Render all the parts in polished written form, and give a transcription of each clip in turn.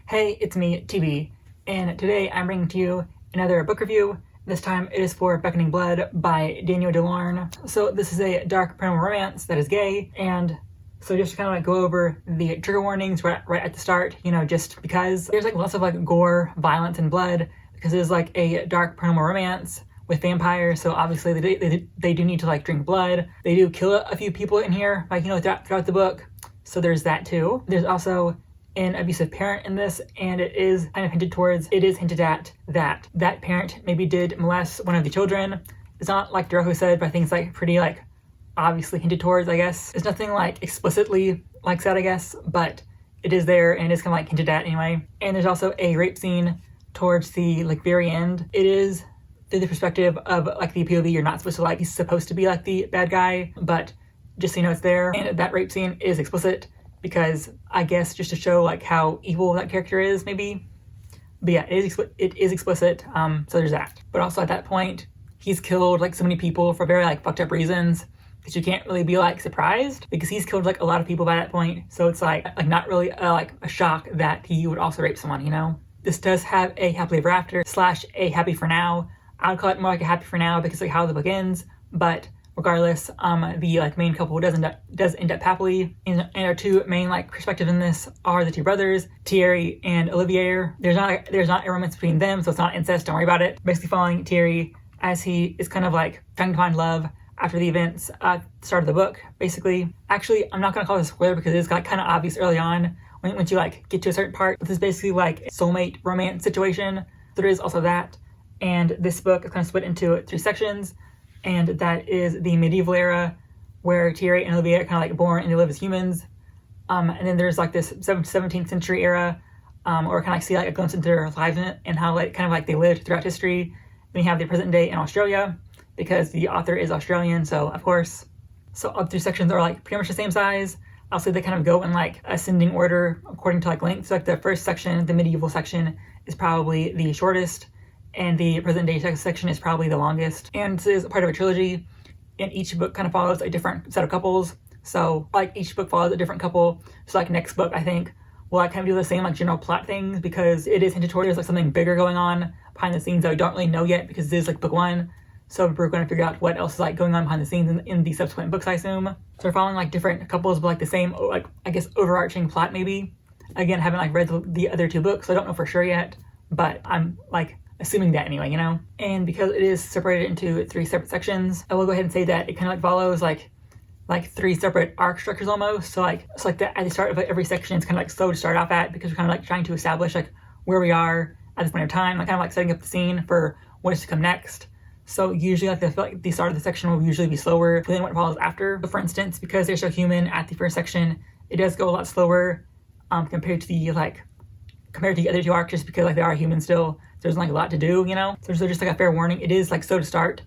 Hey, it's me, TB, and today I'm bringing to you another book review. This time it is for Beckoning Blood by Daniel de Lorne. So this is a dark paranormal romance that is gay, and so just to kind of like go over the trigger warnings right at the start, just because there's like lots of like gore, violence, and blood, because it is like a dark paranormal romance with vampires, so obviously they do need to like drink blood. They do kill a few people in here, throughout the book, so there's that too. There's also an abusive parent in this, and it is hinted at that parent maybe did molest one of the children. It's not like directly said, but I think it's like pretty like obviously hinted towards, I guess. It's nothing like explicitly like that, I guess, but it is there and it's kind of like hinted at anyway. And there's also a rape scene towards the like very end. It is through the perspective of like the POV. You're not supposed to like, he's supposed to be like the bad guy, but just so you know it's there. And that rape scene is explicit, because I guess just to show like how evil that character is, maybe. But yeah, it is explicit, so there's that. But also at that point, he's killed like so many people for very like fucked up reasons that you can't really be like surprised, because he's killed like a lot of people by that point. So it's like not really like a shock that he would also rape someone, This does have a happily ever after / a happy for now. I would call it more like a happy for now because like how the book ends, but regardless, the like main couple does end up happily. And our two main like perspectives in this are the two brothers, Thierry and Olivier. There's not a romance between them, so it's not incest. Don't worry about it. Basically following Thierry as he is kind of like trying to find love after the events at the start of the book. Basically, actually, I'm not gonna call this a spoiler because it's got kind of obvious early on once you like get to a certain part. This is basically like a soulmate romance situation. There is also that, and this book is kind of split into 3 sections. And that is the medieval era, where Thierry and Olivier are kind of like born and they live as humans. And then there's like this 17th century era, or kind of like see like a glimpse into their lives in it and how like kind of like they lived throughout history. Then you have the present day in Australia, because the author is Australian, so of course. So all 3 sections are like pretty much the same size. I'll say they kind of go in like ascending order according to like length. So like the first section, the medieval section, is probably the shortest, and the present day section is probably the longest. And this is part of a trilogy, and each book kind of follows a different set of couples. So like each book follows a different couple. So like next book, I think, will like kind of do the same like general plot things, because it is hinted towards there's like something bigger going on behind the scenes that we don't really know yet, because this is like book 1. So we're going to figure out what else is like going on behind the scenes in the subsequent books, I assume. So we're following like different couples, but like the same like I guess overarching plot maybe. Again, I haven't like read the other 2 books, so I don't know for sure yet, but I'm like assuming that anyway, And because it is separated into 3 separate sections, I will go ahead and say that it kind of like follows like 3 separate arc structures almost. So like at the start of every section, it's kind of like slow to start off at, because we're kind of like trying to establish like where we are at this point of time, like kind of like setting up the scene for what is to come next. So usually like the start of the section will usually be slower than what follows after. But for instance, because they're so human at the first section, it does go a lot slower compared to the other 2 arcs, just because like they are human still. There's like a lot to do, So just like a fair warning, it is like slow to start,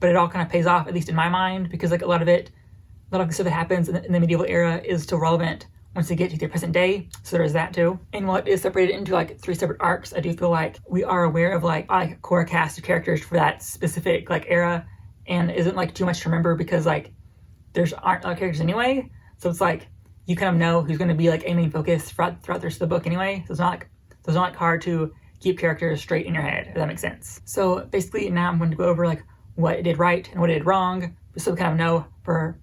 but it all kind of pays off, at least in my mind, because like a lot of the stuff that happens in the medieval era is still relevant once you get to the present day. So there's that too. And while it is separated into like 3 separate arcs, I do feel like we are aware of like a core cast of characters for that specific like era, and isn't like too much to remember, because like there's aren't a lot of characters anyway. So it's like you kind of know who's going to be like a main focus throughout the rest of the book anyway. So it's not like hard to keep characters straight in your head, if that makes sense. So basically now I'm going to go over like what it did right and what it did wrong, just so we kind of know for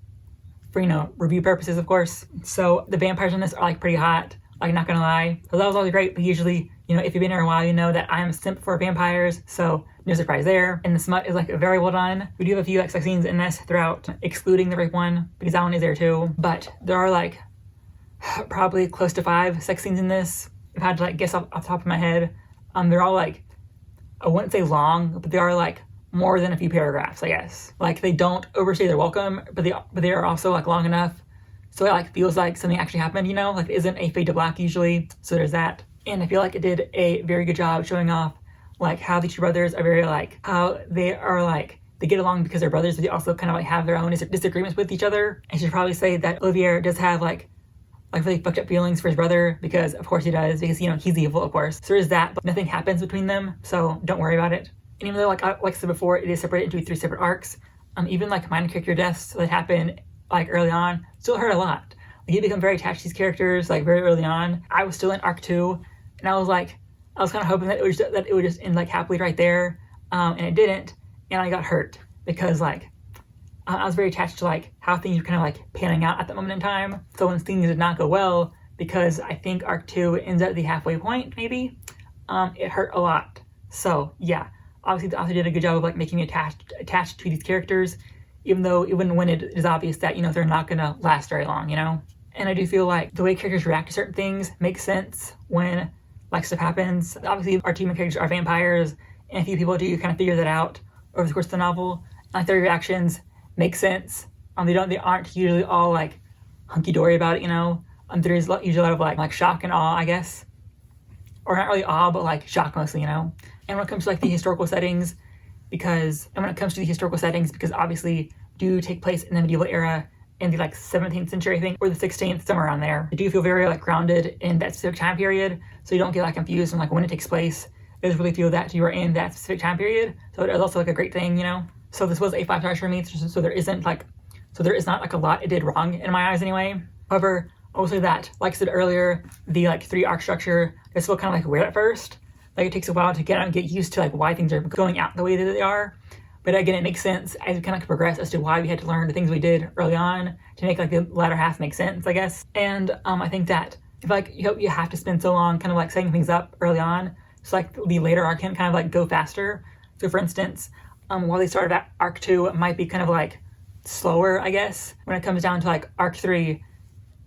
review purposes, of course. So the vampires in this are like pretty hot, like not gonna lie. So that was always great, but usually, if you've been here a while, you know that I'm a simp for vampires, so no surprise there. And the smut is like very well done. We do have a few sex scenes in this throughout, excluding the rape one, because that one is there too. But there are like probably close to 5 sex scenes in this. I've had to like guess off the top of my head. They're all like, I wouldn't say long, but they are like more than a few paragraphs, I guess. Like they don't overstay their welcome, but they are also like long enough so it like feels like something actually happened, like it isn't a fade to black usually. So there's that. And I feel like it did a very good job showing off like how the 2 brothers are very like, how they are like, they get along because they're brothers, but they also kind of like have their own disagreements with each other. I should probably say that Olivier does have like really fucked up feelings for his brother, because of course he does, because he's evil, of course. So there's that, but nothing happens between them, so don't worry about it. And even though like I said before, it is separated into 3 separate arcs, even like minor character deaths that happen like early on still hurt a lot. Like you become very attached to these characters like very early on. I was still in arc 2, and I was kind of hoping that it would just end like happily right there, and it didn't, and I got hurt because like I was very attached to like how things were kind of like panning out at that moment in time. So when things did not go well, because I think arc 2 ends at the halfway point maybe, it hurt a lot. So yeah, obviously the author did a good job of like making me attached to these characters, even when it is obvious that, you know, they're not gonna last very long, you know. And I do feel like the way characters react to certain things makes sense when like stuff happens. Obviously our two main characters are vampires, and a few people do kind of figure that out over the course of the novel. And their reactions make sense. They aren't usually all like hunky-dory about it, you know. There is usually a lot of like shock and awe, I guess. Or not really awe, but like shock mostly, you know. And when it comes to like the historical settings, because obviously do take place in the medieval era, in the like 17th century, I think, or the 16th, somewhere around there. I do feel very like grounded in that specific time period, so you don't get like confused on like when it takes place. I just really feel that you are in that specific time period, so it is also like a great thing, you know. So this was a 5 stars for me, so there is not like a lot it did wrong in my eyes anyway. However, I will say that, like I said earlier, the like 3 arc structure is still kind of like weird at first. Like it takes a while to get used to like why things are going out the way that they are. But again, it makes sense as we kind of progress as to why we had to learn the things we did early on to make like the latter half make sense, I guess. And I think that if like you have to spend so long kind of like setting things up early on, so like the later arc can kind of like go faster. So for instance, while they started at arc 2, it might be kind of like slower, I guess. When it comes down to like arc 3,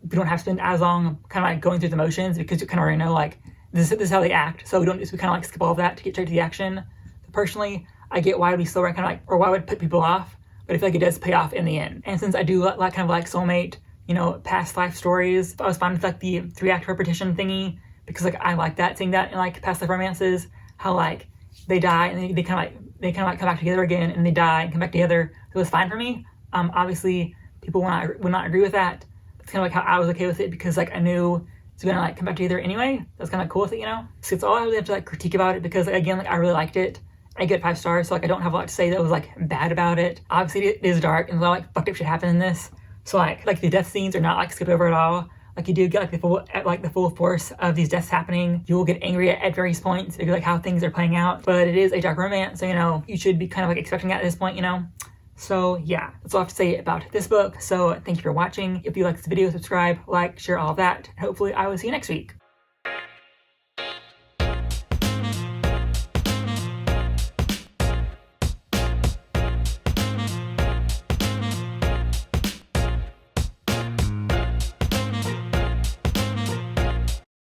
we don't have to spend as long kind of like going through the motions, because you kind of already know like this is how they act. So we kind of like skip all of that to get straight to the action. So personally, I get why it would be slower, kind of like, or why it would put people off, but I feel like it does pay off in the end. And since I do like kind of like soulmate, you know, past life stories, I was fine with like the 3-act repetition thingy, because like I like that, seeing that in like past life romances, how like they die and they kind of like come back together again, and they die and come back together. So it was fine for me. Obviously people would not agree with that. That's kind of like how I was okay with it, because like I knew it's gonna like come back together anyway. That's kind of cool with it, you know. So it's all I really have to like critique about it, because like, again, like I really liked it. I get 5 stars, so like I don't have a lot to say that was like bad about it. Obviously it is dark, and a lot of like fucked up shit happen in this. So like the death scenes are not like skipped over at all. Like you do get like the full force of these deaths happening. You will get angry at various points, like how things are playing out. But it is a dark romance, so you know you should be kind of like expecting that at this point, you know. So yeah, that's all I have to say about this book. So thank you for watching. If you like this video, subscribe, like, share, all of that. Hopefully I will see you next week.